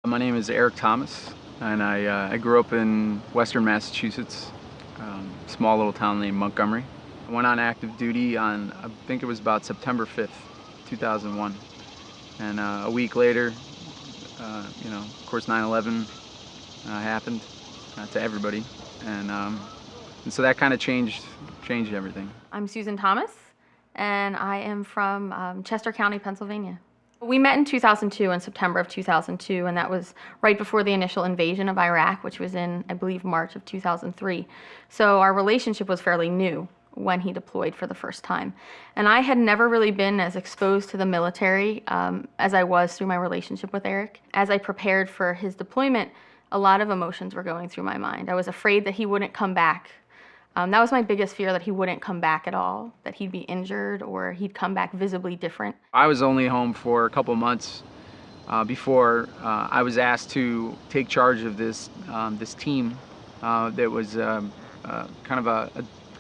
My name is Eric Thomas, and I grew up in Western Massachusetts, small little town named Montgomery. I went on active duty on, I think it was about September 5th, 2001. And a week later, of course 9/11 happened to everybody. And so that kind of changed everything. I'm Susan Thomas, and I am from Chester County, Pennsylvania. We met in 2002, in September of 2002, and that was right before the initial invasion of Iraq, which was in, I believe, March of 2003. So our relationship was fairly new when he deployed for the first time. And I had never really been as exposed to the military as I was through my relationship with Eric. As I prepared for his deployment, a lot of emotions were going through my mind. I was afraid that he wouldn't come back. That was my biggest fear, that he wouldn't come back at all, that he'd be injured or he'd come back visibly different. I was only home for a couple months before I was asked to take charge of this team that was kind of a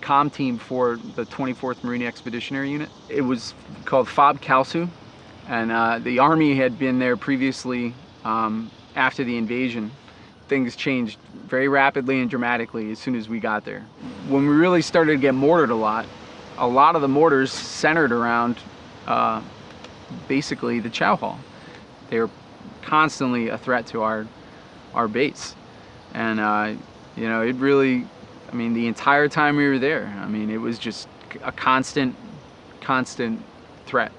comm team for the 24th Marine Expeditionary Unit. It was called FOB Kalsu, and the Army had been there previously after the invasion. Things changed very rapidly and dramatically as soon as we got there. When we really started to get mortared a lot of the mortars centered around basically the chow hall. They were constantly a threat to our base. And it really, the entire time we were there, it was just a constant threat.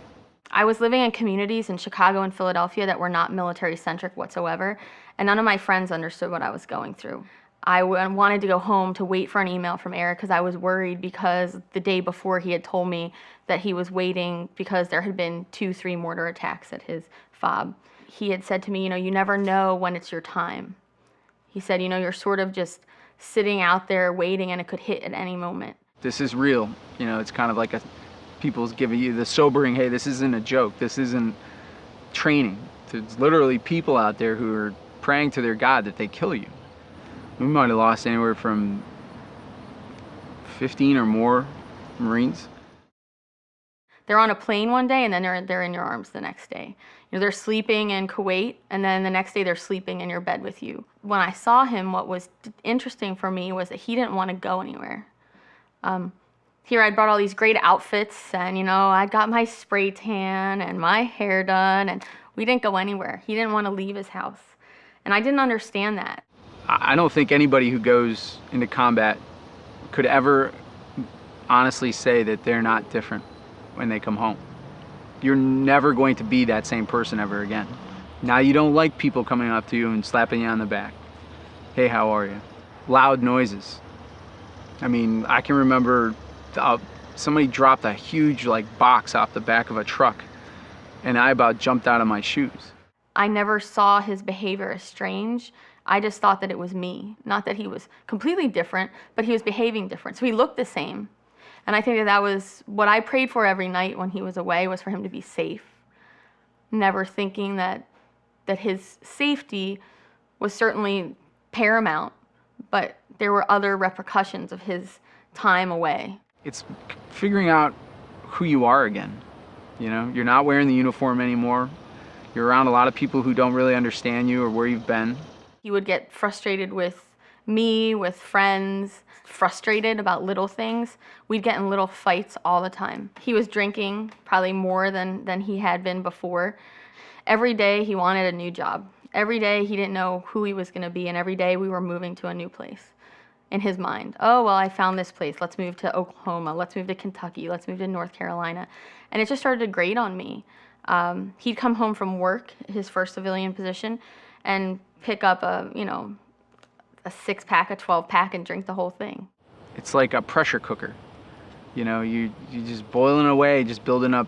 I was living in communities in Chicago and Philadelphia that were not military-centric whatsoever, and none of my friends understood what I was going through. I wanted to go home to wait for an email from Eric because I was worried, because the day before he had told me that he was waiting because there had been 2-3 mortar attacks at his FOB. He had said to me, you never know when it's your time. He said, you're sort of just sitting out there waiting and it could hit at any moment. This is real. It's kind of like people's giving you the sobering, hey, this isn't a joke. This isn't training. There's literally people out there who are praying to their God that they kill you. We might have lost anywhere from 15 or more Marines. They're on a plane one day and then they're in your arms the next day. They're sleeping in Kuwait, and then the next day they're sleeping in your bed with you. When I saw him, what was interesting for me was that he didn't want to go anywhere. Here I brought all these great outfits, and I got my spray tan and my hair done, and we didn't go anywhere. He didn't want to leave his house, and I didn't understand that. I don't think anybody who goes into combat could ever honestly say that they're not different when they come home. You're never going to be that same person ever again. Now, you don't like people coming up to you and slapping you on the back. Hey, how are you? Loud noises. I can remember somebody dropped a huge box off the back of a truck, and I about jumped out of my shoes. I never saw his behavior as strange. I just thought that it was me. Not that he was completely different, but he was behaving different. So he looked the same. And I think that was what I prayed for every night when he was away, was for him to be safe. Never thinking that his safety was certainly paramount, but there were other repercussions of his time away. It's figuring out who you are again. You're not wearing the uniform anymore. You're around a lot of people who don't really understand you or where you've been. He would get frustrated with me, with friends, frustrated about little things. We'd get in little fights all the time. He was drinking probably more than he had been before. Every day he wanted a new job. Every day he didn't know who he was going to be, and every day we were moving to a new place. In his mind, oh, well, I found this place. Let's move to Oklahoma. Let's move to Kentucky. Let's move to North Carolina. And it just started to grate on me. He'd come home from work, his first civilian position, and pick up a 6-pack, a 12-pack, and drink the whole thing. It's like a pressure cooker. You just boiling away, just building up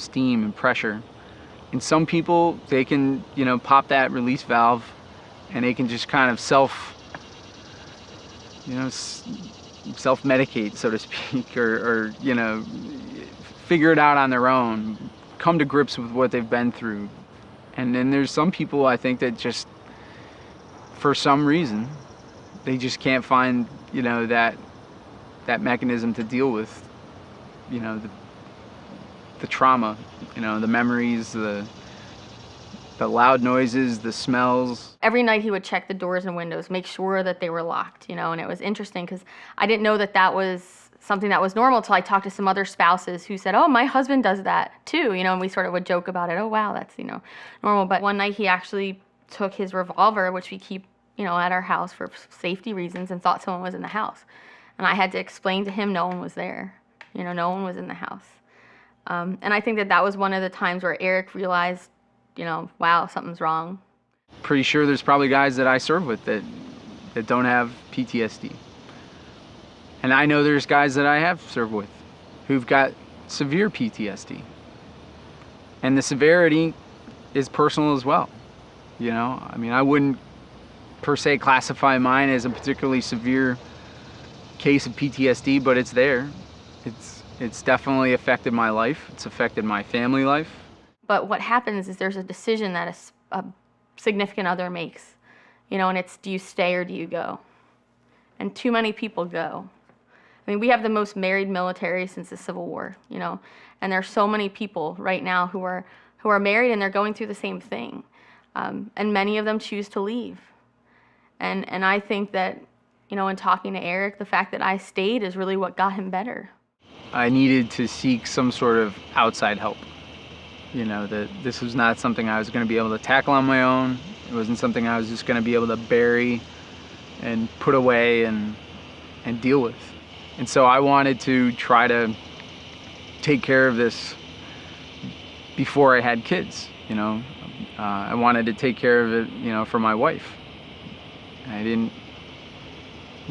steam and pressure. And some people, they can, pop that release valve, and they can just kind of self-medicate, so to speak, or figure it out on their own, come to grips with what they've been through. And then there's some people, I think, that just, for some reason, they just can't find, that mechanism to deal with, the trauma, the memories, the The loud noises, the smells. Every night he would check the doors and windows, make sure that they were locked, and it was interesting because I didn't know that that was something that was normal till I talked to some other spouses who said, oh, my husband does that too, and we sort of would joke about it. Oh, wow, that's, normal. But one night he actually took his revolver, which we keep, at our house for safety reasons, and thought someone was in the house. And I had to explain to him no one was there. No one was in the house. And I think that that was one of the times where Eric realized, wow, something's wrong. Pretty sure there's probably guys that I serve with that don't have PTSD. And I know there's guys that I have served with who've got severe PTSD. And the severity is personal as well. I mean, I wouldn't per se classify mine as a particularly severe case of PTSD, but it's there. It's definitely affected my life. It's affected my family life. But what happens is there's a decision that a significant other makes, and it's, do you stay or do you go? And too many people go. I mean, we have the most married military since the Civil War, and there's so many people right now who are married and they're going through the same thing. And many of them choose to leave. And I think that, in talking to Eric, the fact that I stayed is really what got him better. I needed to seek some sort of outside help. That this was not something I was going to be able to tackle on my own. It wasn't something I was just going to be able to bury and put away and deal with. And so I wanted to try to take care of this before I had kids. I wanted to take care of it, for my wife. I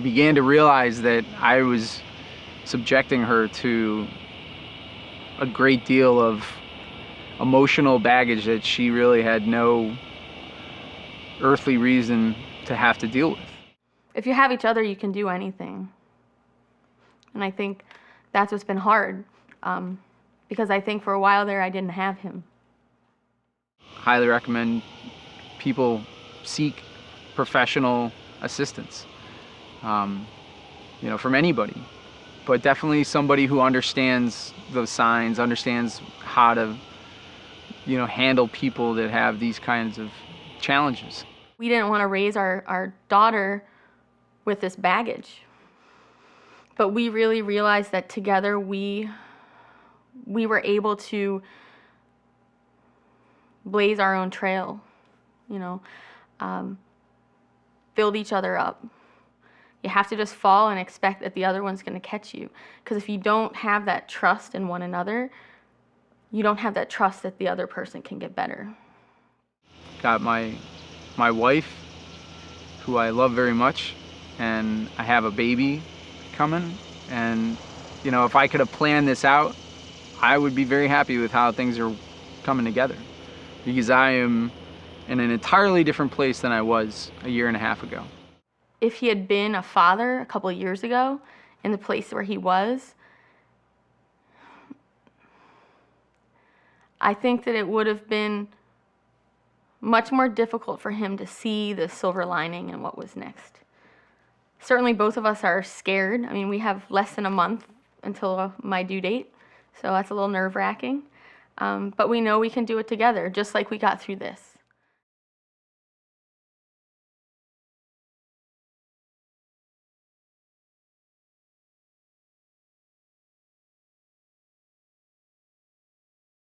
began to realize that I was subjecting her to a great deal of emotional baggage that she really had no earthly reason to have to deal with. If you have each other, you can do anything. And I think that's what's been hard, because I think for a while there I didn't have him. Highly recommend people seek professional assistance, from anybody, but definitely somebody who understands those signs, understands how to, handle people that have these kinds of challenges. We didn't want to raise our daughter with this baggage, but we really realized that together we were able to blaze our own trail, build each other up. You have to just fall and expect that the other one's going to catch you. Because if you don't have that trust in one another, you don't have that trust that the other person can get better. Got my wife, who I love very much, and I have a baby coming. And, if I could have planned this out, I would be very happy with how things are coming together. Because I am in an entirely different place than I was a year and a half ago. If he had been a father a couple of years ago in the place where he was, I think that it would have been much more difficult for him to see the silver lining and what was next. Certainly both of us are scared. I mean, we have less than a month until my due date, so that's a little nerve-wracking. But we know we can do it together, just like we got through this.